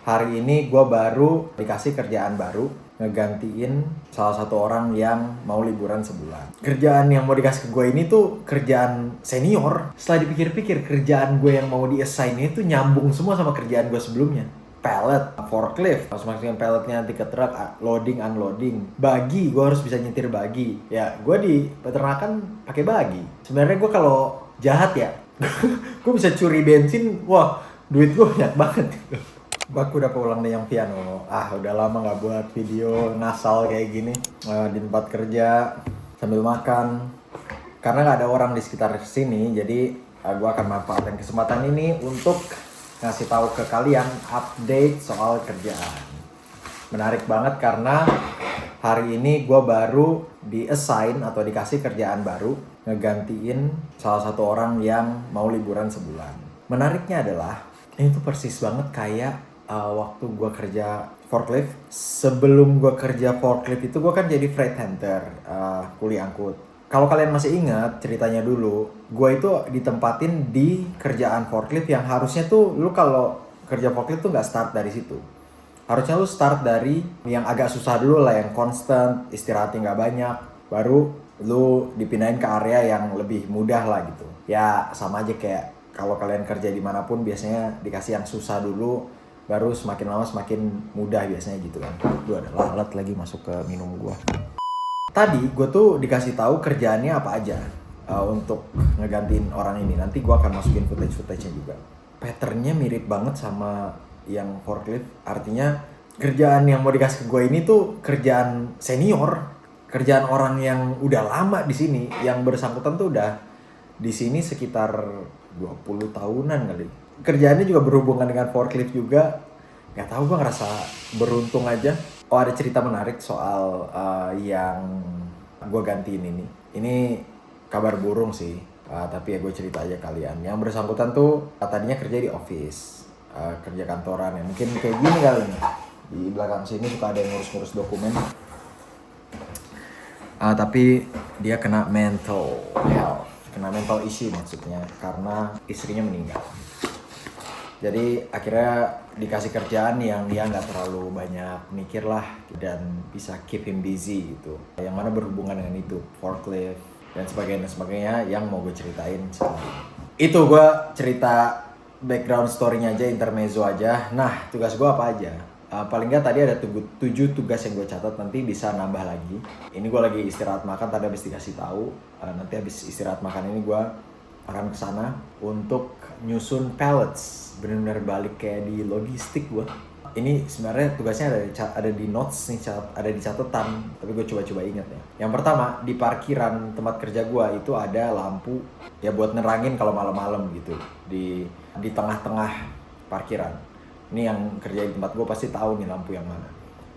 Hari ini gue baru dikasih kerjaan baru, ngegantiin salah satu orang yang mau liburan sebulan. Kerjaan yang mau dikasih ke gue ini tuh kerjaan senior. Setelah dipikir-pikir, kerjaan gue yang mau di-assign itu nyambung semua sama kerjaan gue sebelumnya. Pallet, forklift, harus masukin palletnya nanti ke truk, loading, unloading. Bagi, gue harus bisa nyetir bagi. Ya, gue di peternakan pakai bagi. Sebenarnya gue kalau jahat ya, gue bisa curi bensin, wah duit gue banyak banget. Aku udah pulang nih yang piano. Udah lama nggak buat video ngasal kayak gini di tempat kerja sambil makan. Karena nggak ada orang di sekitar sini, jadi gue akan manfaatkan kesempatan ini untuk ngasih tahu ke kalian update soal kerjaan. Menarik banget karena hari ini gue baru di-assign atau dikasih kerjaan baru ngegantiin salah satu orang yang mau liburan sebulan. Menariknya adalah ini tuh persis banget kayak waktu gue kerja forklift. Sebelum gue kerja forklift itu gue kan jadi freight hunter, kuli angkut. Kalau kalian masih ingat ceritanya dulu, gue itu ditempatin di kerjaan forklift yang harusnya tuh lu kalau kerja forklift tuh nggak start dari situ. Harusnya lu start dari yang agak susah dulu lah, yang constant, istirahatnya nggak banyak, baru lu dipindahin ke area yang lebih mudah lah gitu. Ya sama aja kayak kalau kalian kerja dimanapun biasanya dikasih yang susah dulu, baru semakin lama semakin mudah biasanya gitu kan. Aduh, ada lalat lagi masuk ke minum gua. Tadi gue tuh dikasih tahu kerjaannya apa aja untuk ngegantiin orang ini. Nanti gue akan masukin footage-nya juga. Patternnya mirip banget sama yang forklift. Artinya kerjaan yang mau dikasih ke gue ini tuh kerjaan senior, kerjaan orang yang udah lama di sini, yang bersangkutan tuh udah di sini sekitar 20 tahunan kali. Kerjaannya juga berhubungan dengan forklift juga. Gak tahu, gue ngerasa beruntung aja. Oh, ada cerita menarik soal yang gue gantiin ini. Ini kabar burung sih, tapi ya gue cerita aja kalian. Yang bersangkutan tuh tadinya kerja di office, kerja kantoran ya. Mungkin kayak gini kali nih. Di belakang sini suka ada yang ngurus-ngurus dokumen. Tapi dia kena mental health, kena mental issue maksudnya, karena istrinya meninggal. Jadi akhirnya dikasih kerjaan yang dia nggak terlalu banyak mikir lah dan bisa keep him busy gitu. Yang mana berhubungan dengan itu, forklift dan sebagainya yang mau gue ceritain sekarang. Itu gue cerita background story-nya aja, intermezzo aja. Nah, tugas gue apa aja? Paling nggak tadi ada 7 tugas yang gue catat, nanti bisa nambah lagi. Ini gue lagi istirahat makan, tadi habis dikasih tahu. Nanti habis istirahat makan ini gue akan kesana untuk nyusun pallets. Bener-bener balik kayak di logistik gue. Ini sebenarnya tugasnya ada di notes nih, ada di catatan, tapi gue coba ingat ya. Yang pertama, di parkiran tempat kerja gue itu ada lampu ya buat nerangin kalau malam-malam gitu di tengah-tengah parkiran. Ini yang kerja di tempat gue pasti tahu nih lampu yang mana.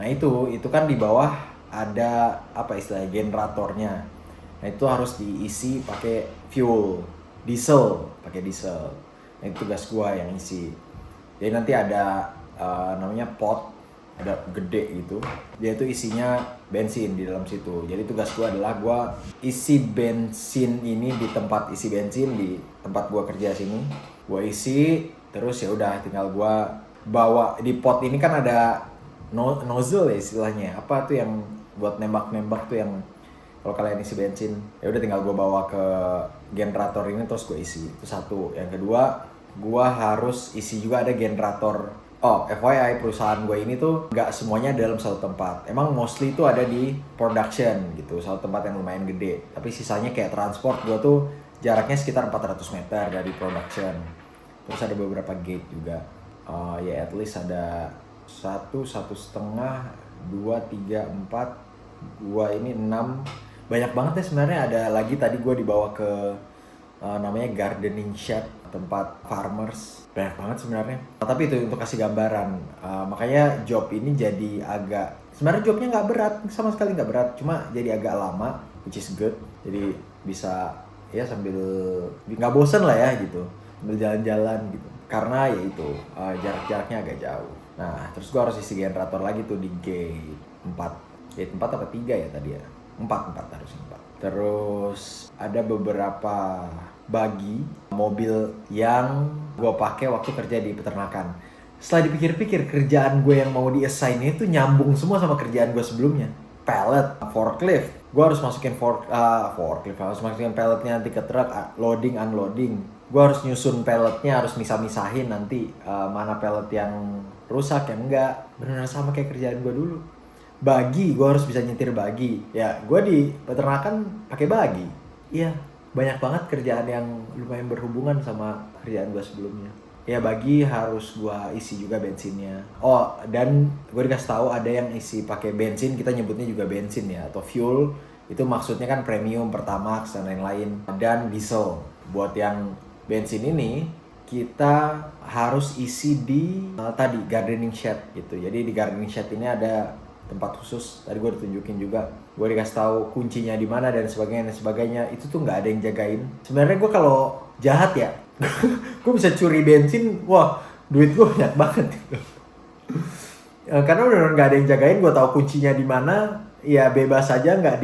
Nah itu kan di bawah ada apa istilahnya, generatornya. Nah itu harus diisi pakai fuel, pakai diesel. Nah itu tugas gue yang isi. Jadi nanti ada namanya pot, ada gede gitu. Dia itu isinya bensin di dalam situ. Jadi tugas gue adalah gue isi bensin ini di tempat isi bensin di tempat gue kerja sini. Gue isi, terus ya udah tinggal gue bawa di pot ini kan ada nozzle ya istilahnya. Apa tuh yang buat nembak-nembak tuh yang kalau kalian isi bensin, ya udah tinggal gue bawa ke generator ini terus gue isi. Itu satu. Yang kedua, gue harus isi juga ada generator. Oh, FYI, perusahaan gue ini tuh nggak semuanya dalam satu tempat. Emang mostly itu ada di production gitu, satu tempat yang lumayan gede. Tapi sisanya kayak transport gue tuh jaraknya sekitar 400 meter dari production. Terus ada beberapa gate juga. Ya at least ada 1, 1,5, 2, 3, 4, 2 ini 6. Banyak banget ya sebenarnya. Ada lagi tadi gue dibawa ke namanya gardening shed, tempat farmers. Banyak banget sebenarnya. Tapi itu untuk kasih gambaran. Makanya job ini jadi agak, sebenarnya jobnya nggak berat, sama sekali nggak berat. Cuma jadi agak lama, which is good. Jadi bisa ya sambil nggak bosen lah ya gitu, sambil jalan-jalan gitu. Karena ya itu jarak-jaraknya agak jauh. Nah terus gue harus isi generator lagi tuh di gate 4. Gate 4 apa 3 ya tadi ya? 4 harusnya 4. Terus ada beberapa bagi mobil yang gue pakai waktu kerja di peternakan. setelah dipikir-pikir kerjaan gue yang mau di-assign itu nyambung semua sama kerjaan gue sebelumnya. Pallet, forklift, gue harus masukin forklift, harus masukin palletnya nanti ke truk, loading, unloading. Gue harus nyusun palletnya, harus misah-misahin nanti mana pallet yang rusak, yang enggak. Benar sama kayak kerjaan gue dulu. Bagi, gue harus bisa nyetir bagi. Ya, gue di peternakan pakai bagi. Iya, banyak banget kerjaan yang lumayan berhubungan sama kerjaan gue sebelumnya. Ya, bagi harus gue isi juga bensinnya. Oh, dan gue dikasih tahu ada yang isi pakai bensin, kita nyebutnya juga bensin ya, atau fuel. Itu maksudnya kan premium, Pertamax, dan lain-lain. Dan diesel. Buat yang bensin ini, kita harus isi di tadi gardening shed gitu. Jadi di gardening shed ini ada tempat khusus. Tadi gue ditunjukin juga, gue dikasih tahu kuncinya di mana dan sebagainya. Itu tuh nggak ada yang jagain. Sebenarnya gue kalau jahat ya, gue bisa curi bensin, wah duit gue banyak banget gitu. Karena udah nggak ada yang jagain, gue tahu kuncinya di mana, ya bebas aja, nggak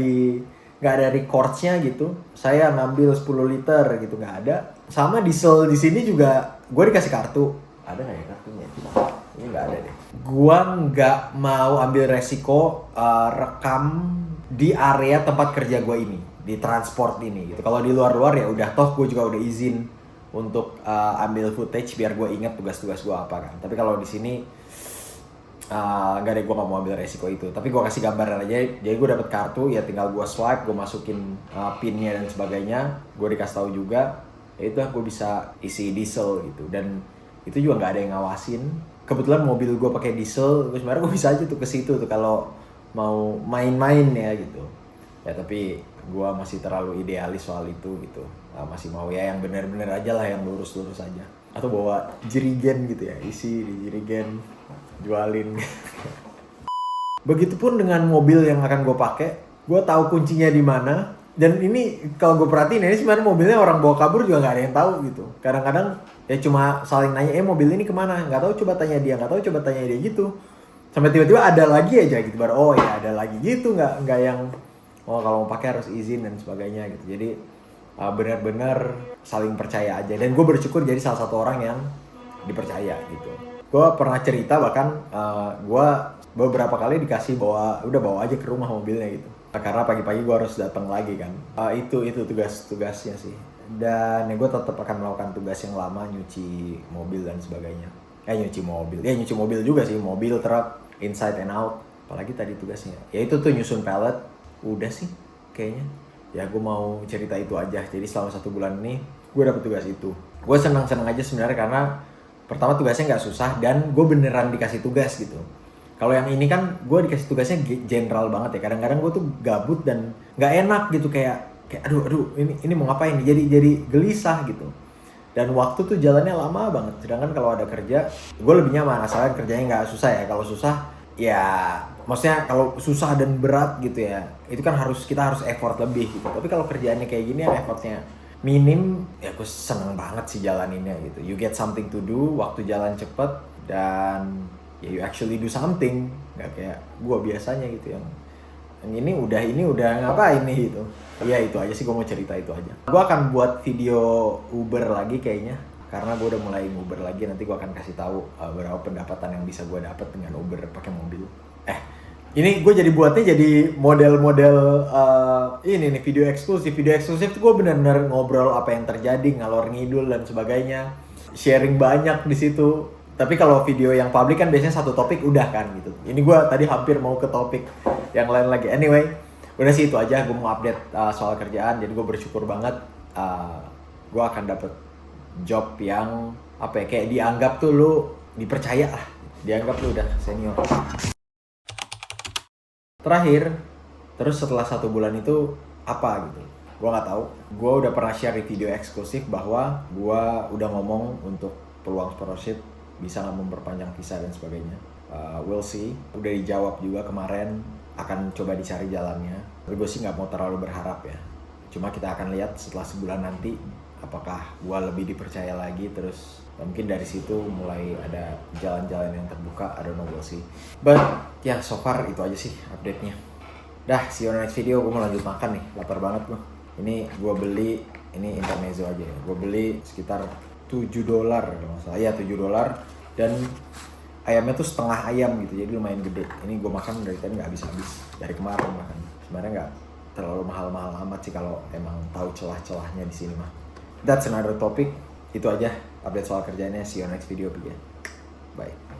ada recordsnya gitu. Saya ngambil 10 liter gitu, nggak ada. Sama diesel di sini juga gue dikasih kartu. Ada nggak ya kartunya? Ini nggak ada deh. Gua nggak mau ambil resiko rekam di area tempat kerja gua ini, di transport ini gitu. Kalau di luar-luar ya udah, toh gue juga udah izin untuk ambil footage biar gue ingat tugas-tugas gue apa kan. Tapi kalau di sini nggak ada, gue nggak mau ambil resiko itu. Tapi gue kasih gambaran aja. Jadi gue dapet kartu, ya tinggal gue swipe, gue masukin pinnya dan sebagainya. Gue dikasih tahu juga, ya itu gue bisa isi diesel gitu. Dan itu juga nggak ada yang ngawasin. Kebetulan mobil gue pakai diesel, sebenarnya gue bisa aja tuh ke situ tuh kalau mau main-main ya gitu. Ya tapi gue masih terlalu idealis soal itu gitu. Masih mau ya yang bener-bener aja lah, yang lurus-lurus aja. Atau bawa jerigen gitu ya, isi di jerigen, jualin. Begitupun dengan mobil yang akan gue pakai, gue tahu kuncinya di mana. Dan ini kalau gue perhatiin, ini sebenarnya mobilnya orang bawa kabur juga nggak ada yang tahu gitu. Kadang-kadang ya cuma saling nanya, mobil ini kemana? Nggak tahu, coba tanya dia, nggak tahu, coba tanya dia gitu. Sampai tiba-tiba ada lagi aja gitu, baru oh ya ada lagi gitu, nggak yang oh kalau mau pakai harus izin dan sebagainya gitu. Jadi benar-benar saling percaya aja. Dan gue bersyukur jadi salah satu orang yang dipercaya gitu. Gue pernah cerita bahkan gue beberapa kali dikasih bawa aja ke rumah mobilnya gitu. Karena pagi-pagi gue harus datang lagi kan. Itu tugas-tugasnya sih. Dan ya gue tetap akan melakukan tugas yang lama, nyuci mobil dan sebagainya. Nyuci mobil juga sih, mobil, truk, inside and out. Apalagi tadi tugasnya, ya itu tuh nyusun pallet. Udah sih kayaknya. Ya gue mau cerita itu aja. Jadi selama 1 bulan ini gue dapet tugas itu. Gue senang-senang aja sebenarnya karena pertama tugasnya nggak susah dan gue beneran dikasih tugas gitu. Kalau yang ini kan gue dikasih tugasnya general banget ya. Kadang-kadang gue tuh gabut dan nggak enak gitu, kayak aduh ini mau ngapain, jadi gelisah gitu. Dan waktu tuh jalannya lama banget. Sedangkan kalau ada kerja, gue lebih nyaman asalkan kerjanya nggak susah ya. Kalau susah ya, maksudnya kalau susah dan berat gitu ya, itu kan kita harus effort lebih gitu. Tapi kalau kerjaannya kayak gini ya effortnya minim, ya gue seneng banget sih jalaninnya gitu. You get something to do, waktu jalan cepet, dan ya you actually do something. Gak kayak gue biasanya gitu yang ini udah ngapain nih gitu. Iya itu aja sih, gue mau cerita itu aja. Gue akan buat video Uber lagi kayaknya, karena gue udah mulai Uber lagi. Nanti gue akan kasih tahu berapa pendapatan yang bisa gue dapat dengan Uber pakai mobil. Ini gue buatnya jadi model-model ini nih, video eksklusif tuh gue benar-benar ngobrol apa yang terjadi, ngalor ngidul dan sebagainya, sharing banyak di situ. Tapi kalau video yang publik kan biasanya satu topik udah kan gitu. Ini gue tadi hampir mau ke topik yang lain lagi. Anyway, udah sih itu aja. Gue mau update soal kerjaan. Jadi gue bersyukur banget gue akan dapet job yang kayak dianggap tuh lu dipercaya lah. Dianggap lu udah senior. Terakhir, terus setelah 1 bulan itu apa gitu? Gue nggak tahu. Gue udah pernah share di video eksklusif bahwa gue udah ngomong untuk peluang scholarship bisa nggak memperpanjang visa dan sebagainya. We'll see. Udah dijawab juga kemarin, akan coba dicari jalannya. Tapi gue sih nggak mau terlalu berharap ya. Cuma kita akan lihat setelah sebulan nanti apakah gue lebih dipercaya lagi, terus mungkin dari situ mulai ada jalan-jalan yang terbuka. I don't know, we'll see. But ya so far itu aja sih update-nya. Dah, see you on the next video. Gue mau lanjut makan nih, lapar banget gue. Ini gue beli, ini intermezzo aja ya. Gue beli sekitar $7 kalau nggak salah. Ya $7. Dan ayamnya tuh setengah ayam gitu, jadi lumayan gede. Ini gue makan dari tadi nggak habis-habis, dari kemarin makan. Sebenarnya nggak terlalu mahal-mahal amat sih kalau emang tahu celah-celahnya di sini mah. That's another topic. Itu aja update soal kerjanya. See you next video, ya. Bye.